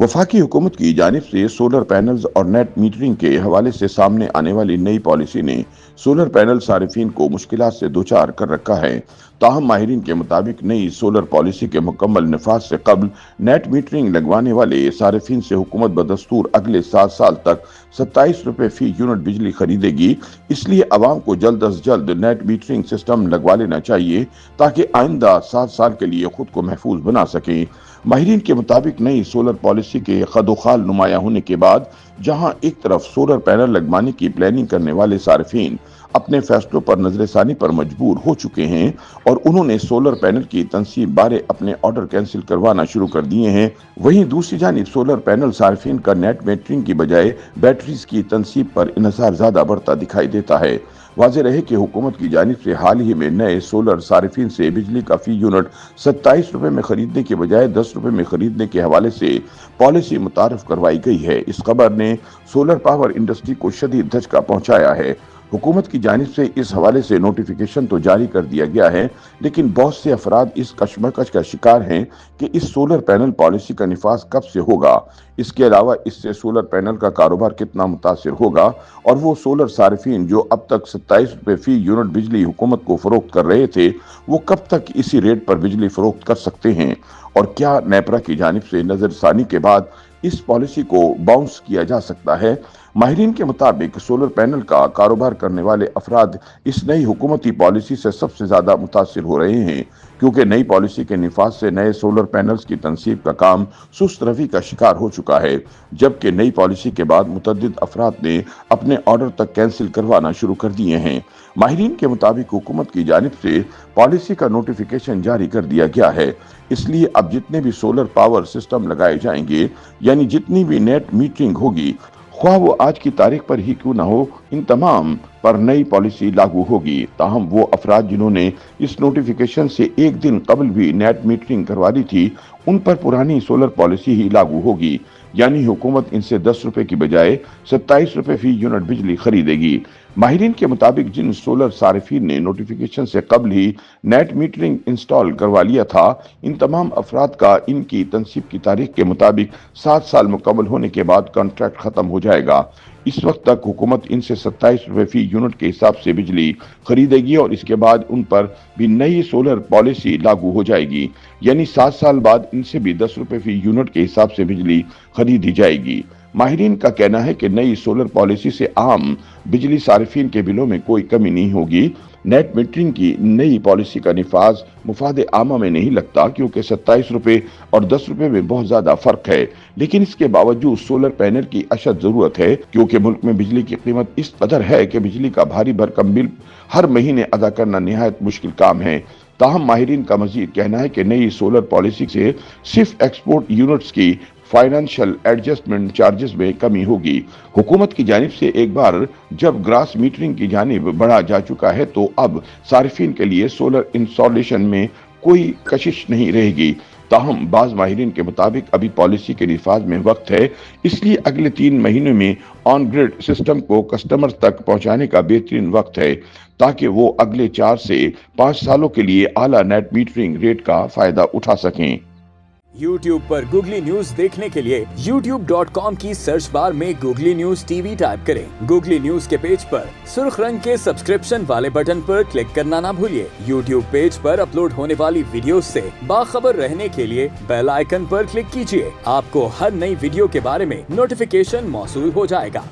वफाकी हुकूमत की जानिब से सोलर पैनल्स और नेट मीटरिंग के हवाले से सामने आने वाली नई पॉलिसी ने सोलर पैनल सारिफीन को मुश्किलात से दोचार कर रखा है। ताहम माहिरीन के मुताबिक नई सोलर पॉलिसी के मुकम्मल नफाज से कबल नेट मीटरिंग लगवाने वाले सारिफीन से हुकूमत बदस्तूर अगले 7 साल तक 27 रुपए फी यूनिट बिजली खरीदेगी। इसलिए अवाम को जल्द अज जल्द नेट मीटरिंग सिस्टम लगवा लेना चाहिए ताकि आइंदा 7 साल के लिए खुद को महफूज बना सकें। माहिरीन के मुताबिक नई सोलर पॉलिसी के खदोखाल नुमाया होने के बाद जहां एक तरफ सोलर पैनल लगवाने की प्लानिंग करने वाले सार्फिन अपने फैसलों पर नजरसानी पर मजबूर हो चुके हैं और उन्होंने सोलर पैनल की तनसीब बारे अपने ऑर्डर कैंसिल करवाना शुरू कर दिए हैं, वहीं दूसरी जानिब सोलर पैनल सार्फिन का नेट मीटरिंग की बजाय बैटरीज की तनसीब पर इन्हिसार ज्यादा बढ़ता दिखाई देता है। वाज़ेह रहे कि हुकूमत की जानिब से हाल ही में नए सोलर सारिफिन से बिजली का फी यूनिट 27 रुपए में खरीदने के बजाय 10 रुपए में खरीदने के हवाले से पॉलिसी मुतारफ करवाई गई है। इस खबर ने सोलर पावर इंडस्ट्री को शदीद धचका पहुंचाया है। हुकूमत की जानिब से इस हवाले से नोटिफिकेशन तो जारी कर दिया गया है, लेकिन बहुत से अफराद इस कशमकश का शिकार हैं कि इस सोलर पैनल पॉलिसी का निफाज कब से होगा। इसके अलावा इससे सोलर पैनल का कारोबार कितना मुतासिर होगा और वो सोलर सारिफिन जो अब तक 27 रुपए फी यूनिट बिजली हुकूमत को फरोख्त कर रहे थे, वो कब तक इसी रेट पर बिजली फरोख्त कर सकते हैं और क्या नेपरा की जानिब से नजरसानी के बाद इस पॉलिसी को बाउंस किया जा सकता है। माहिरीन के मुताबिक सोलर पैनल का कारोबार करने वाले अफराद इस नई हुकूमती पॉलिसी से सबसे ज्यादा मुतासिर हो रहे हैं, क्योंकि नई पॉलिसी के निफाज से नए सोलर पैनल्स की तनसीब का काम सुस्त रवि का शिकार हो चुका है, जबकि नई पॉलिसी के बाद मुतअद्दिद अफराद ने अपने ऑर्डर तक कैंसिल करवाना शुरू कर दिए हैं। माहिरीन के मुताबिक हुकूमत की जानिब से पॉलिसी का नोटिफिकेशन जारी कर दिया गया है, इसलिए अब जितने भी सोलर पावर सिस्टम लगाए जाएंगे, यानी जितनी भी नेट मीटरिंग होगी, ख्वाह वो आज की तारीख पर ही क्यों ना हो, इन तमाम पर नई पॉलिसी लागू होगी। ताहम वो अफराद जिन्होंने इस नोटिफिकेशन से एक दिन कबल भी नेट मीटरिंग करवा दी थी, उन पर पुरानी सोलर पॉलिसी ही लागू होगी, यानी हुकूमत इनसे 10 रुपए की बजाय 27 रुपए फी यूनिट बिजली खरीदेगी। माहिरीन के मुताबिक जिन सोलर सारिफिन ने नोटिफिकेशन से कबल ही नेट मीटरिंग इंस्टॉल करवा लिया था, इन तमाम अफराद का इनकी तनसीब की तारीख के मुताबिक 7 साल मुकम्मल होने के बाद कॉन्ट्रैक्ट खत्म हो जाएगा। इस वक्त तक हुकूमत इनसे 27 रुपए फी यूनिट के हिसाब से बिजली खरीदेगी और इसके बाद उन पर भी नई सोलर पॉलिसी लागू हो जाएगी, यानी 7 साल बाद इनसे भी 10 रुपए फी यूनिट के हिसाब से बिजली खरीदी जाएगी। माहिरीन का कहना है कि नई सोलर पॉलिसी से आम बिजली सारिफिन के बिलों में कोई कमी नहीं होगी। नेट मीटरिंग की नई पॉलिसी का निफाज मुफाद आमा में नहीं लगता, क्योंकि 27 रुपए और 10 रुपए में बहुत ज्यादा फर्क है, लेकिन इसके बावजूद सोलर पैनल की अशद जरूरत है, क्योंकि मुल्क में बिजली की कीमत इस कदर है कि बिजली का भारी भरकम बिल हर महीने अदा करना निहायत मुश्किल काम है। ताहम माहिरीन का मजीद कहना है कि नई सोलर पॉलिसी से सिर्फ एक्सपोर्ट यूनिट्स की फाइनेंशियल एडजस्टमेंट चार्जेस में कमी होगी। हुकूमत की जानिब से एक बार जब ग्रास मीटरिंग की जानिब बढ़ा जा चुका है, तो अब सारिफिन के लिए सोलर इंस्टॉलेशन में कोई कशिश नहीं रहेगी। ताहम बाज माहिरीन के मुताबिक अभी पॉलिसी के निफाज में वक्त है, इसलिए अगले 3 महीनों में ऑन ग्रिड सिस्टम को कस्टमर तक पहुंचाने का बेहतरीन वक्त है, ताकि वो अगले 4 से 5 सालों के लिए आला नेट मीटरिंग रेट का फायदा उठा सकें। YouTube पर गूगली न्यूज देखने के लिए youtube.com की सर्च बार में गूगली न्यूज टीवी टाइप करें। गूगली न्यूज के पेज पर सुर्ख रंग के सब्सक्रिप्शन वाले बटन पर क्लिक करना ना भूलिए। YouTube पेज पर अपलोड होने वाली वीडियोस से बाखबर रहने के लिए बेल आइकन पर क्लिक कीजिए। आपको हर नई वीडियो के बारे में नोटिफिकेशन मौसूल हो जाएगा।